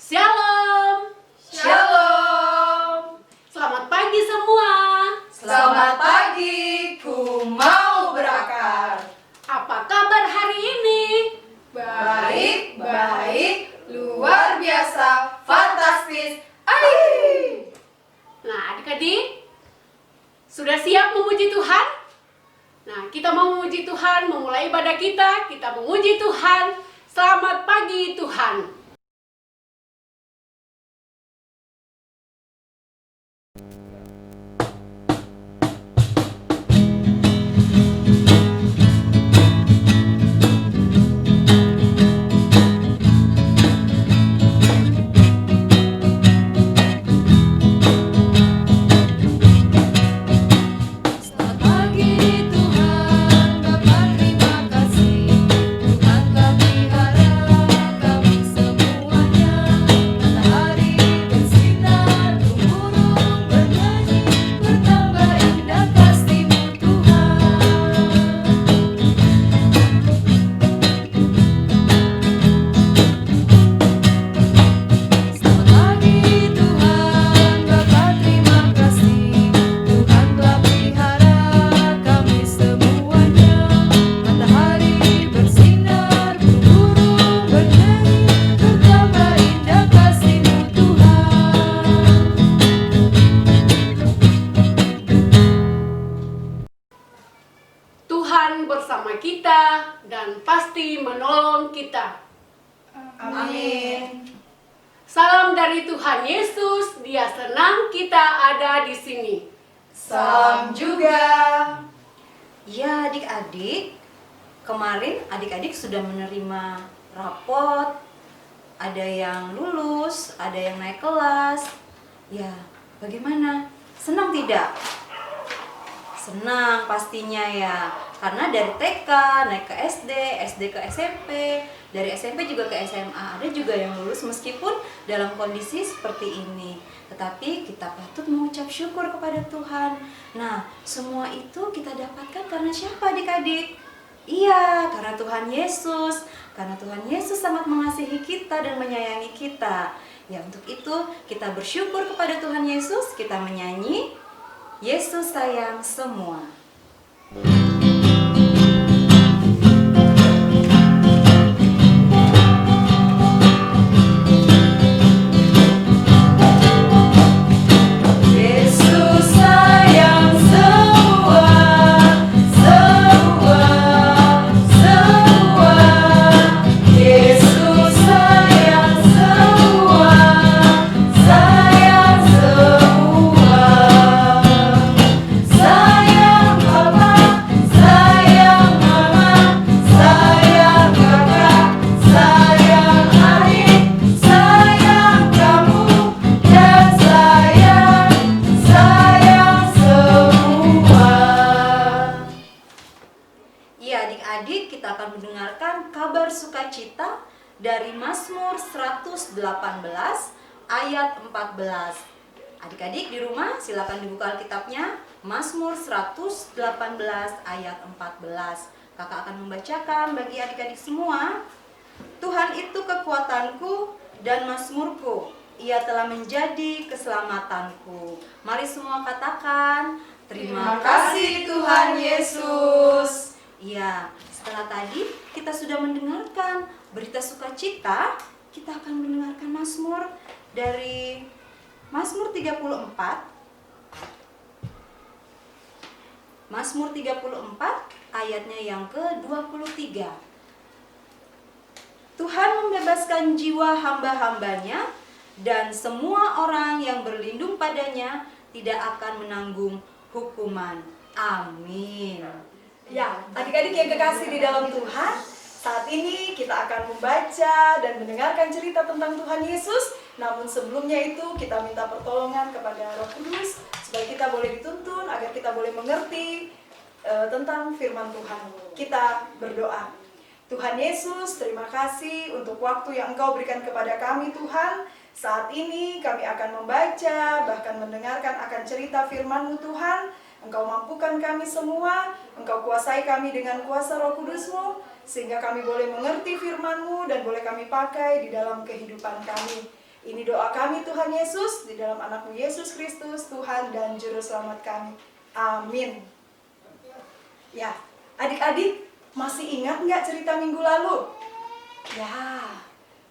Shalom. Shalom. Selamat pagi semua. Selamat pagi, ku mau berakar. Apa kabar hari ini? Baik, luar biasa, fantastis. Ai. Nah, adik-adik, sudah siap memuji Tuhan? Nah, kita mau memuji Tuhan, memulai ibadah kita memuji Tuhan. Selamat pagi Tuhan. Selamat pagi Tuhan, Bapa terima kasih. Tuhan telah pelihara kami semuanya. Matahari bersinar, burung bernyanyi, bertambah indah kasih-Mu Tuhan. Selamat pagi Tuhan, Bapa terima kasih. Tuhan telah pelihara kami semuanya. Matahari bersinar, burung bernyanyi, bertambah indah kasih-Mu Tuhan. Tuhan bersama kita dan pasti menolong kita. Amin. Salam dari Tuhan Yesus, Dia senang kita ada di sini. Salam juga. Ya adik-adik, kemarin adik-adik sudah menerima rapot, ada yang lulus, ada yang naik kelas. Ya, bagaimana? Senang tidak? Senang pastinya ya, karena dari TK naik ke SD, SD ke SMP, dari SMP juga ke SMA. Ada juga yang lulus meskipun dalam kondisi seperti ini. Tetapi kita patut mengucap syukur kepada Tuhan. Nah, semua itu kita dapatkan karena siapa adik-adik? Iya, karena Tuhan Yesus. Karena Tuhan Yesus sangat mengasihi kita dan menyayangi kita. Ya, untuk itu kita bersyukur kepada Tuhan Yesus. Kita menyanyi, Yesus sayang semua. Yesus sayang semua. Yesus sayang semua. Sayang Papa, sayang Mama, sayang Kakak, sayang adik, sayang kamu, dan sayang semua. Iya adik-adik, kita akan mendengarkan kabar sukacita dari Mazmur 118 ayat 14. Adik-adik di rumah silakan dibuka Alkitabnya, Mazmur 118 ayat 14. Kakak akan membacakan bagi adik-adik semua. Tuhan itu kekuatanku dan mazmurku, Ia telah menjadi keselamatanku. Mari semua katakan, Terima kasih Tuhan Yesus. Iya, setelah tadi kita sudah mendengarkan berita sukacita, kita akan mendengarkan Mazmur dari Mazmur 34. Mazmur 34 ayatnya yang ke-23. Tuhan membebaskan jiwa hamba-hambanya, dan semua orang yang berlindung padanya tidak akan menanggung hukuman. Amin. Ya, adik-adik yang kekasih di dalam Tuhan, saat ini kita akan membaca dan mendengarkan cerita tentang Tuhan Yesus. Namun sebelumnya itu kita minta pertolongan kepada Roh Kudus supaya kita boleh dituntun, agar kita boleh mengerti tentang firman Tuhan. Kita berdoa. Tuhan Yesus, terima kasih untuk waktu yang Engkau berikan kepada kami Tuhan. Saat ini kami akan membaca, bahkan mendengarkan akan cerita firman-Mu Tuhan. Engkau mampukan kami semua, Engkau kuasai kami dengan kuasa Roh Kudus-Mu, sehingga kami boleh mengerti firman-Mu dan boleh kami pakai di dalam kehidupan kami. Ini doa kami Tuhan Yesus, di dalam anakmu Yesus Kristus, Tuhan dan Juru Selamat kami. Amin. Ya, adik-adik masih ingat nggak cerita minggu lalu? Ya,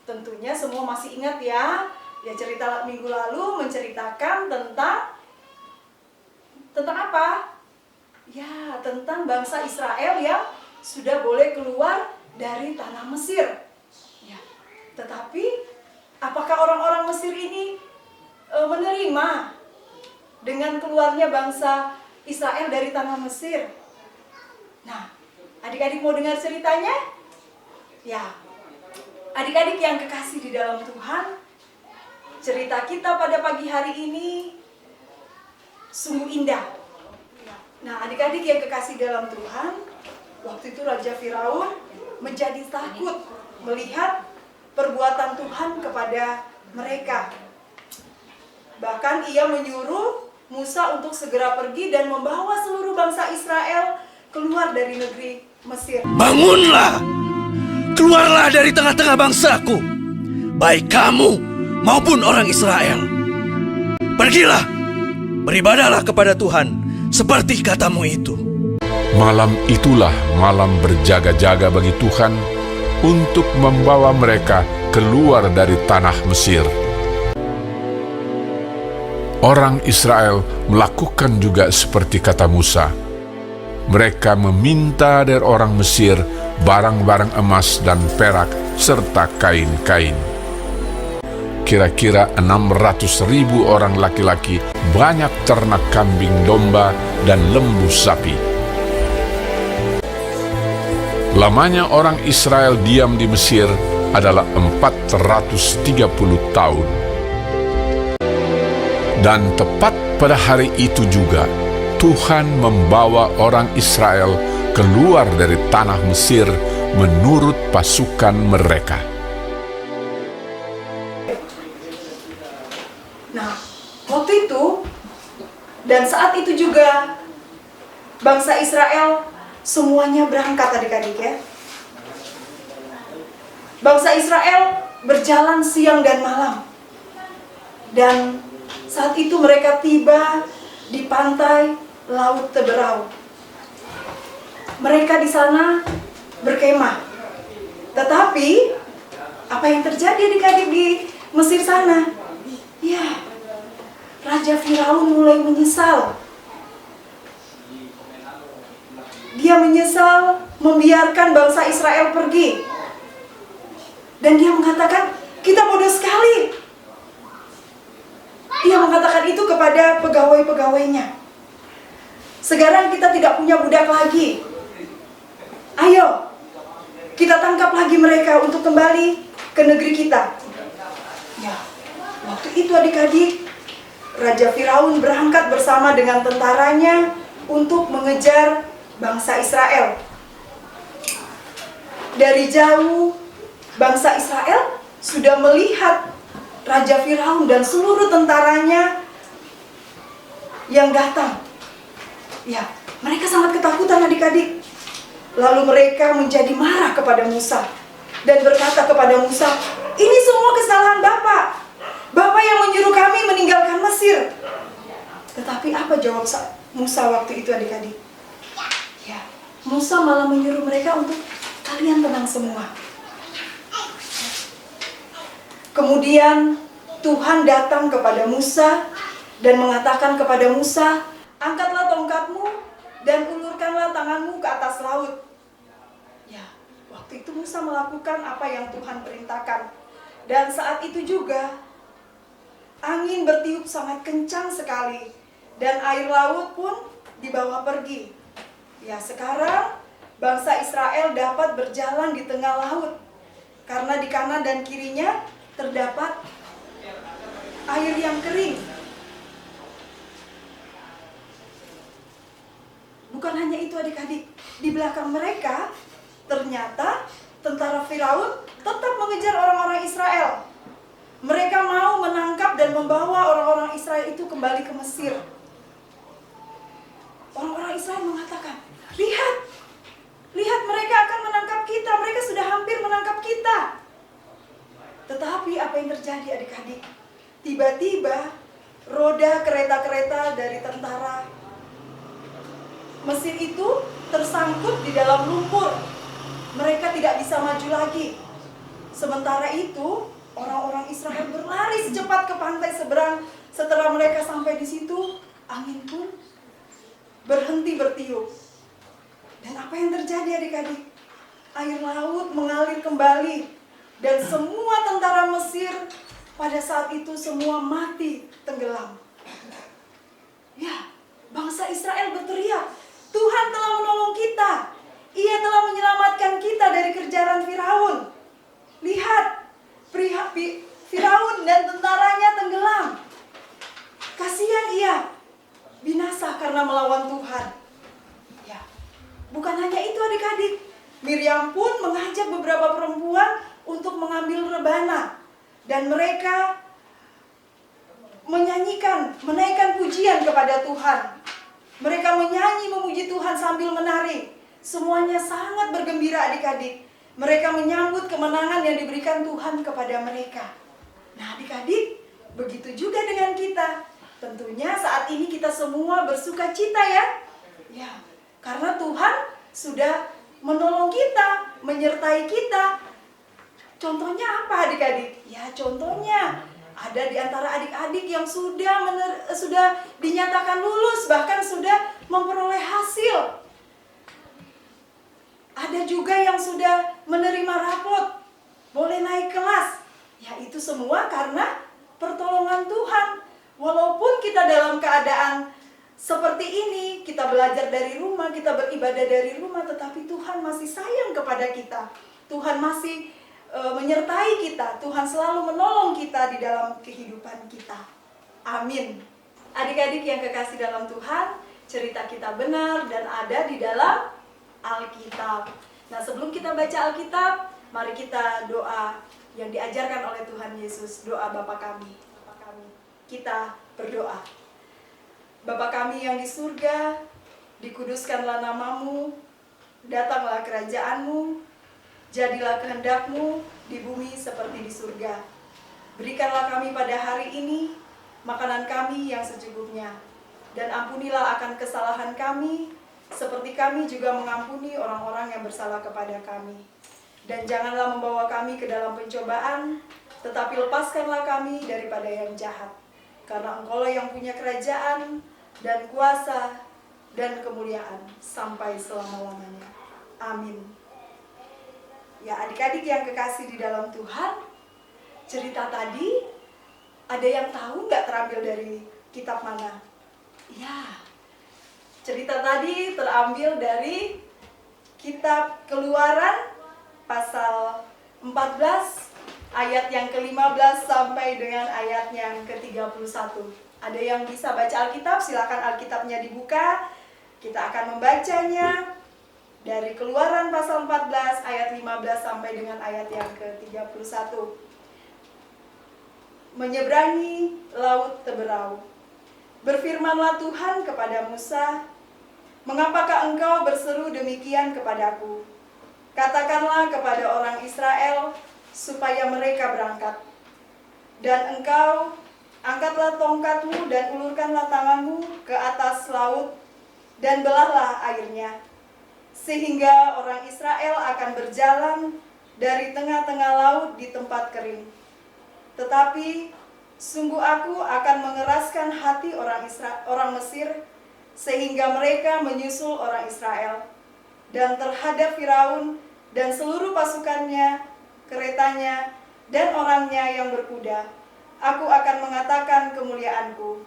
tentunya semua masih ingat ya. Ya, cerita minggu lalu menceritakan tentang apa? Ya, tentang bangsa Israel yang sudah boleh keluar dari tanah Mesir. Ya, tetapi apakah orang-orang Mesir ini menerima dengan keluarnya bangsa Israel dari tanah Mesir? Nah, adik-adik mau dengar ceritanya? Ya, adik-adik yang kekasih di dalam Tuhan, cerita kita pada pagi hari ini sungguh indah. Nah, adik-adik yang kekasih dalam Tuhan, waktu itu Raja Firaun menjadi takut melihat perbuatan Tuhan kepada mereka. Bahkan ia menyuruh Musa untuk segera pergi dan membawa seluruh bangsa Israel keluar dari negeri Mesir. Bangunlah, keluarlah dari tengah-tengah bangsaku, baik kamu maupun orang Israel. Pergilah, beribadahlah kepada Tuhan seperti katamu itu. Malam itulah malam berjaga-jaga bagi Tuhan untuk membawa mereka keluar dari tanah Mesir. Orang Israel melakukan juga seperti kata Musa. Mereka meminta dari orang Mesir barang-barang emas dan perak serta kain-kain. Kira-kira 600.000 orang laki-laki, banyak ternak kambing domba dan lembu sapi. Lamanya orang Israel diam di Mesir adalah 430 tahun. Dan tepat pada hari itu juga, Tuhan membawa orang Israel keluar dari tanah Mesir menurut pasukan mereka. Nah, waktu itu dan saat itu juga bangsa Israel semuanya berangkat adik-adik ya. Bangsa Israel berjalan siang dan malam. Dan saat itu mereka tiba di pantai Laut Teberau. Mereka di sana berkemah. Tetapi apa yang terjadi adik-adik di Mesir sana? Ya, Raja Firaun mulai menyesal. Dia menyesal membiarkan bangsa Israel pergi. Dan dia mengatakan, kita bodoh sekali. Dia mengatakan itu kepada pegawai-pegawainya. Sekarang kita tidak punya budak lagi. Ayo, kita tangkap lagi mereka untuk kembali ke negeri kita. Ya, waktu itu adik-adik, Raja Firaun berangkat bersama dengan tentaranya untuk mengejar bangsa Israel. Dari jauh, bangsa Israel sudah melihat Raja Firaun dan seluruh tentaranya yang datang. Ya, mereka sangat ketakutan adik-adik. Lalu mereka menjadi marah kepada Musa dan berkata kepada Musa, "Ini semua kesalahan Bapak. Bapak yang menyuruh kami meninggalkan Mesir." Tetapi apa jawab Musa waktu itu adik-adik? Ya, Musa malah menyuruh mereka untuk kalian tenang semua. Kemudian Tuhan datang kepada Musa dan mengatakan kepada Musa, "Angkatlah tongkatmu dan ulurkanlah tanganmu ke atas laut." Ya, waktu itu Musa melakukan apa yang Tuhan perintahkan. Dan saat itu juga angin bertiup sangat kencang sekali dan air laut pun dibawa pergi. Ya, sekarang bangsa Israel dapat berjalan di tengah laut karena di kanan dan kirinya terdapat air yang kering. Bukan hanya itu adik-adik, di belakang mereka ternyata tentara Firaun tetap mengejar orang-orang Israel. Mereka mau menangkap dan membawa orang-orang Israel itu kembali ke Mesir. Orang-orang Israel mengatakan, lihat mereka akan menangkap kita, mereka sudah hampir menangkap kita. Tetapi apa yang terjadi adik-adik? Tiba-tiba roda kereta-kereta dari tentara Mesir itu tersangkut di dalam lumpur. Mereka tidak bisa maju lagi. Sementara itu, orang-orang Israel berlari secepat ke pantai seberang. Setelah mereka sampai di situ, angin pun berhenti bertiup. Dan apa yang terjadi adik-adik? Air laut mengalir kembali. Dan semua tentara Mesir pada saat itu semua mati tenggelam. Ya, bangsa Israel berteriak, Tuhan telah menolong kita. Ia telah menyelamatkan kita dari kejaran Firaun. Lihat, Firaun dan tentaranya tenggelam. Kasihan ia, binasa karena melawan Tuhan. Ya, bukan hanya itu adik-adik. Miriam pun mengajak beberapa perempuan untuk mengambil rebana. Dan mereka menaikkan pujian kepada Tuhan. Mereka menyanyi memuji Tuhan sambil menari. Semuanya sangat bergembira adik-adik. Mereka menyambut kemenangan yang diberikan Tuhan kepada mereka. Nah adik-adik, begitu juga dengan kita. Tentunya saat ini kita semua bersuka cita ya. Ya, karena Tuhan sudah menolong kita, menyertai kita. Contohnya apa adik-adik? Ya contohnya ada di antara adik-adik yang sudah dinyatakan lulus, bahkan sudah memperoleh hasil. Ada juga yang sudah menerima rapot, boleh naik kelas. Ya itu semua karena pertolongan Tuhan. Walaupun kita dalam keadaan seperti ini, kita belajar dari rumah, kita beribadah dari rumah, tetapi Tuhan masih sayang kepada kita. Tuhan masih menyertai kita. Tuhan selalu menolong kita di dalam kehidupan kita. Amin. Adik-adik yang kekasih dalam Tuhan, cerita kita benar dan ada di dalam Alkitab. Nah sebelum kita baca Alkitab, mari kita doa yang diajarkan oleh Tuhan Yesus. Doa Bapa kami. Kita berdoa. Bapa kami yang di surga, dikuduskanlah namamu, datanglah kerajaanmu, jadilah kehendak-Mu di bumi seperti di surga. Berikanlah kami pada hari ini makanan kami yang secukupnya. Dan ampunilah akan kesalahan kami, seperti kami juga mengampuni orang-orang yang bersalah kepada kami. Dan janganlah membawa kami ke dalam pencobaan, tetapi lepaskanlah kami daripada yang jahat. Karena Engkau-lah yang punya kerajaan dan kuasa dan kemuliaan sampai selama-lamanya. Amin. Ya adik-adik yang kekasih di dalam Tuhan, cerita tadi ada yang tahu nggak terambil dari kitab mana? Ya, cerita tadi terambil dari kitab Keluaran pasal 14 ayat yang ke-15 sampai dengan ayat yang ke-31. Ada yang bisa baca Alkitab? Silakan Alkitabnya dibuka. Kita akan membacanya dari Keluaran pasal 14 ayat 15 sampai dengan ayat yang ke-31. Menyeberangi laut Teberau. Berfirmanlah Tuhan kepada Musa, "Mengapakah engkau berseru demikian kepadaku? Katakanlah kepada orang Israel supaya mereka berangkat. Dan engkau angkatlah tongkatmu dan ulurkanlah tanganmu ke atas laut dan belahlah airnya, sehingga orang Israel akan berjalan dari tengah-tengah laut di tempat kering. Tetapi sungguh aku akan mengeraskan hati orang Mesir, sehingga mereka menyusul orang Israel. Dan terhadap Firaun dan seluruh pasukannya, keretanya, dan orangnya yang berkuda, aku akan mengatakan kemuliaanku.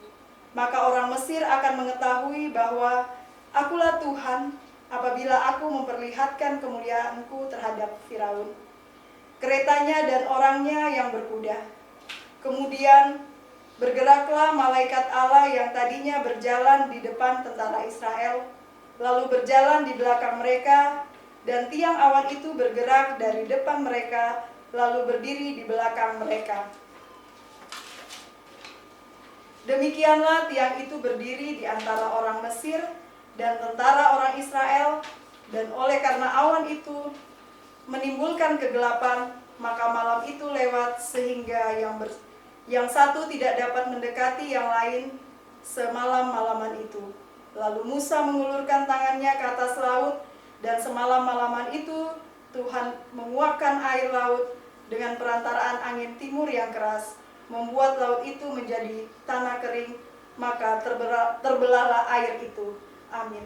Maka orang Mesir akan mengetahui bahwa akulah Tuhan, apabila aku memperlihatkan kemuliaanku terhadap Firaun, keretanya dan orangnya yang berkuda." Kemudian bergeraklah malaikat Allah yang tadinya berjalan di depan tentara Israel, lalu berjalan di belakang mereka, dan tiang awan itu bergerak dari depan mereka, lalu berdiri di belakang mereka. Demikianlah tiang itu berdiri di antara orang Mesir dan tentara orang Israel, dan oleh karena awan itu menimbulkan kegelapan, Maka malam itu lewat sehingga yang satu tidak dapat mendekati yang lain semalam-malaman itu. Lalu Musa mengulurkan tangannya ke atas laut, dan semalam-malaman itu Tuhan menguapkan air laut dengan perantaraan angin timur yang keras, membuat laut itu menjadi tanah kering, maka terbelahlah air itu. Amin.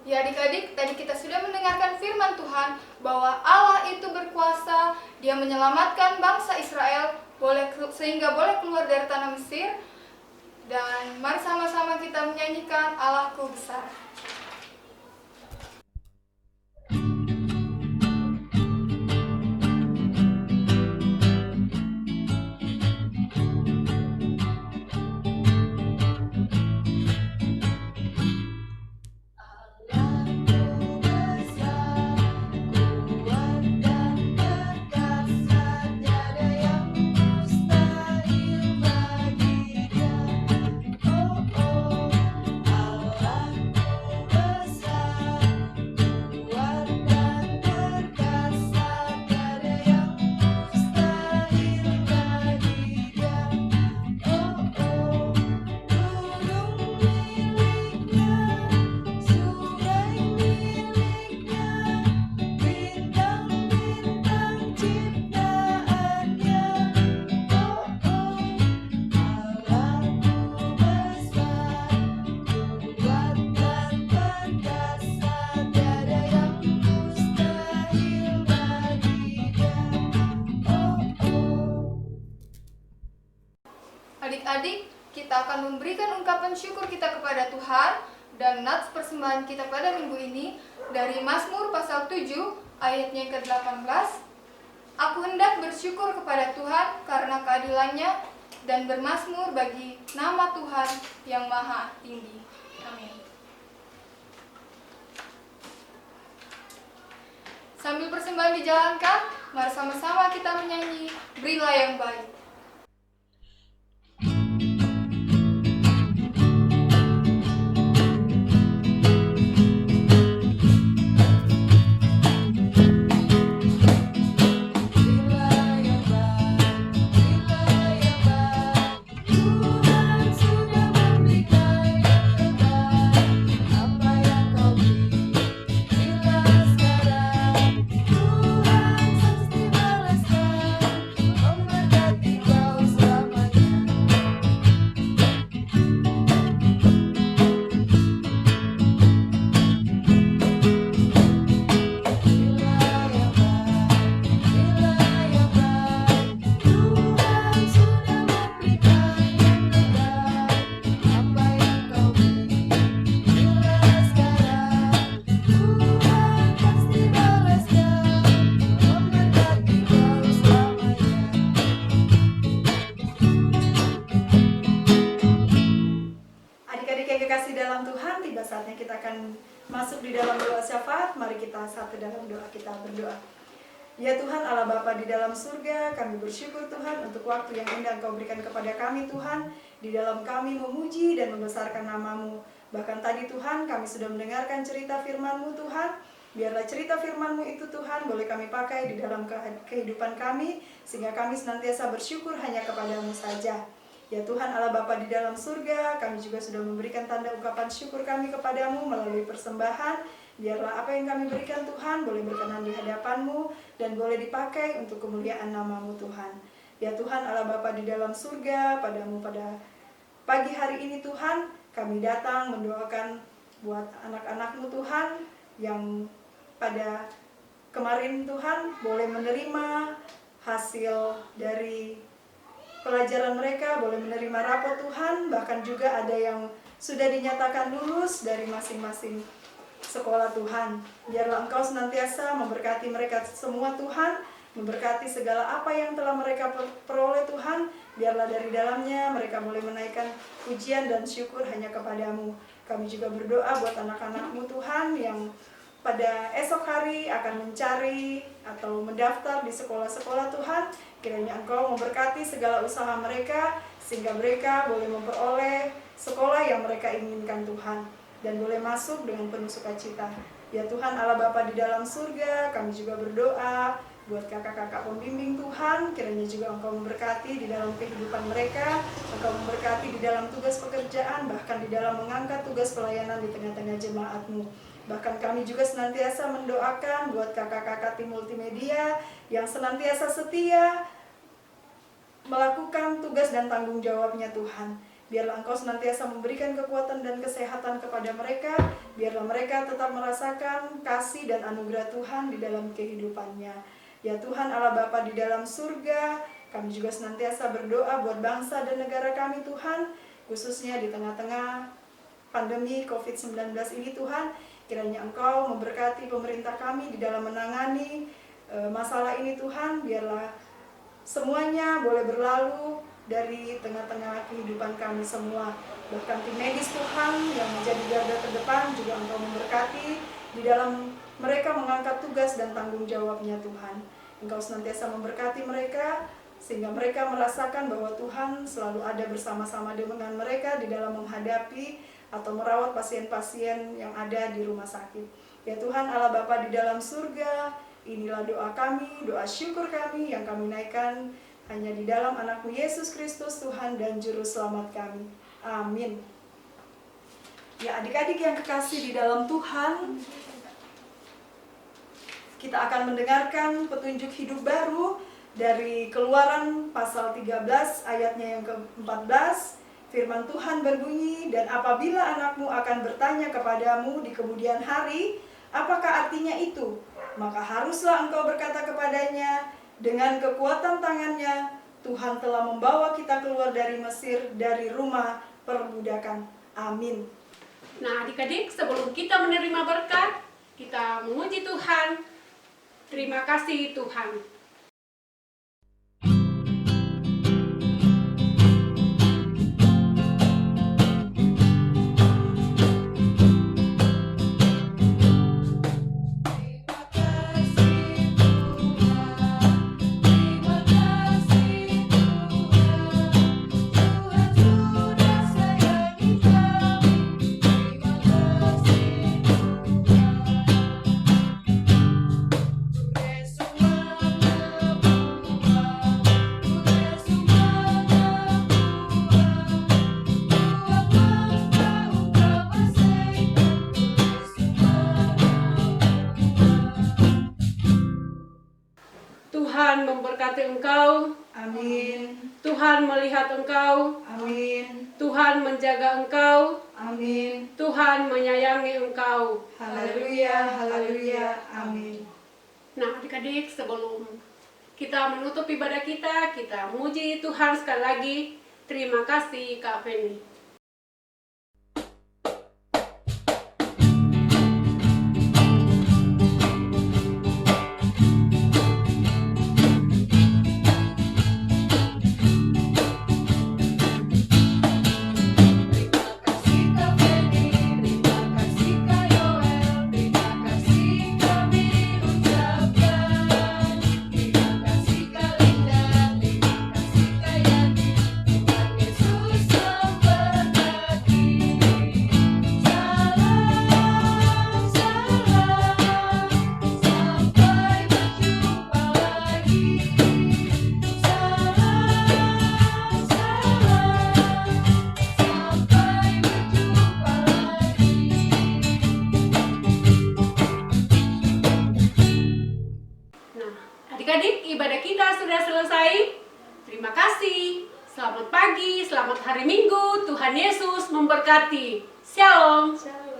Ya adik-adik, tadi kita sudah mendengarkan firman Tuhan bahwa Allah itu berkuasa, Dia menyelamatkan bangsa Israel sehingga boleh keluar dari tanah Mesir. Dan mari sama-sama kita menyanyikan Allahku besar. Adik-adik, kita akan memberikan ungkapan syukur kita kepada Tuhan dan nats persembahan kita pada minggu ini dari Mazmur pasal 7 ayatnya yang ke-18. Aku hendak bersyukur kepada Tuhan karena keadilannya dan bermazmur bagi nama Tuhan yang maha tinggi. Amin. Sambil persembahan dijalankan, mari sama-sama kita menyanyi Berilah yang Baik. Saatnya kita akan masuk di dalam doa syafaat. Mari kita satu dalam doa, kita berdoa. Ya Tuhan Allah Bapa di dalam surga, kami bersyukur Tuhan untuk waktu yang indah Engkau berikan kepada kami Tuhan, di dalam kami memuji dan membesarkan nama-Mu. Bahkan tadi Tuhan kami sudah mendengarkan cerita firman-Mu Tuhan. Biarlah cerita firman-Mu itu Tuhan boleh kami pakai di dalam kehidupan kami, sehingga kami senantiasa bersyukur hanya kepada-Mu saja. Ya Tuhan Allah Bapa di dalam surga, kami juga sudah memberikan tanda ungkapan syukur kami kepadamu melalui persembahan. Biarlah apa yang kami berikan Tuhan boleh berkenan di hadapan-Mu dan boleh dipakai untuk kemuliaan nama-Mu Tuhan. Ya Tuhan Allah Bapa di dalam surga, padamu pada pagi hari ini Tuhan, kami datang mendoakan buat anak-anak-Mu Tuhan yang pada kemarin Tuhan boleh menerima hasil dari pelajaran mereka, boleh menerima rapot Tuhan, bahkan juga ada yang sudah dinyatakan lulus dari masing-masing sekolah Tuhan. Biarlah Engkau senantiasa memberkati mereka semua Tuhan, memberkati segala apa yang telah mereka peroleh Tuhan. Biarlah dari dalamnya mereka boleh menaikkan pujian dan syukur hanya kepadamu. Kami juga berdoa buat anak-anak-Mu Tuhan yang pada esok hari akan mencari atau mendaftar di sekolah-sekolah Tuhan. Kiranya Engkau memberkati segala usaha mereka, sehingga mereka boleh memperoleh sekolah yang mereka inginkan Tuhan, dan boleh masuk dengan penuh sukacita. Ya Tuhan Allah Bapa di dalam surga, kami juga berdoa buat kakak-kakak pembimbing Tuhan, kiranya juga Engkau memberkati di dalam kehidupan mereka, Engkau memberkati di dalam tugas pekerjaan, bahkan di dalam mengangkat tugas pelayanan di tengah-tengah jemaat-Mu. Bahkan kami juga senantiasa mendoakan buat kakak-kakak tim multimedia yang senantiasa setia melakukan tugas dan tanggung jawabnya Tuhan. Biarlah Engkau senantiasa memberikan kekuatan dan kesehatan kepada mereka. Biarlah mereka tetap merasakan kasih dan anugerah Tuhan di dalam kehidupannya. Ya Tuhan Allah Bapa di dalam surga, kami juga senantiasa berdoa buat bangsa dan negara kami Tuhan, khususnya di tengah-tengah pandemi COVID-19 ini Tuhan. Kiranya Engkau memberkati pemerintah kami di dalam menangani masalah ini Tuhan. Biarlah semuanya boleh berlalu dari tengah-tengah kehidupan kami semua. Bahkan tim medis Tuhan yang menjadi garda terdepan juga Engkau memberkati di dalam mereka mengangkat tugas dan tanggung jawabnya Tuhan. Engkau senantiasa memberkati mereka sehingga mereka merasakan bahwa Tuhan selalu ada bersama-sama dengan mereka di dalam menghadapi atau merawat pasien-pasien yang ada di rumah sakit. Ya Tuhan Allah Bapa di dalam surga, inilah doa kami, doa syukur kami yang kami naikkan hanya di dalam anak-Mu Yesus Kristus Tuhan dan Juru Selamat kami. Amin. Ya adik-adik yang kekasih di dalam Tuhan, kita akan mendengarkan petunjuk hidup baru dari Keluaran pasal 13 ayatnya yang ke-14. Firman Tuhan berbunyi, dan apabila anakmu akan bertanya kepadamu di kemudian hari, apakah artinya itu? Maka haruslah engkau berkata kepadanya, dengan kekuatan tangannya, Tuhan telah membawa kita keluar dari Mesir, dari rumah perbudakan. Amin. Nah adik-adik, sebelum kita menerima berkat, kita memuji Tuhan. Terima kasih Tuhan. Tuhan memberkati engkau. Amin. Tuhan melihat engkau. Amin. Tuhan menjaga engkau. Amin. Tuhan menyayangi engkau. Haleluya, haleluya, amin. Nah adik-adik, sebelum kita menutup ibadah kita memuji Tuhan sekali lagi. Terima kasih Kak Feni. Adik-adik, ibadah kita sudah selesai. Terima kasih. Selamat pagi, selamat hari Minggu. Tuhan Yesus memberkati. Shalom. Shalom.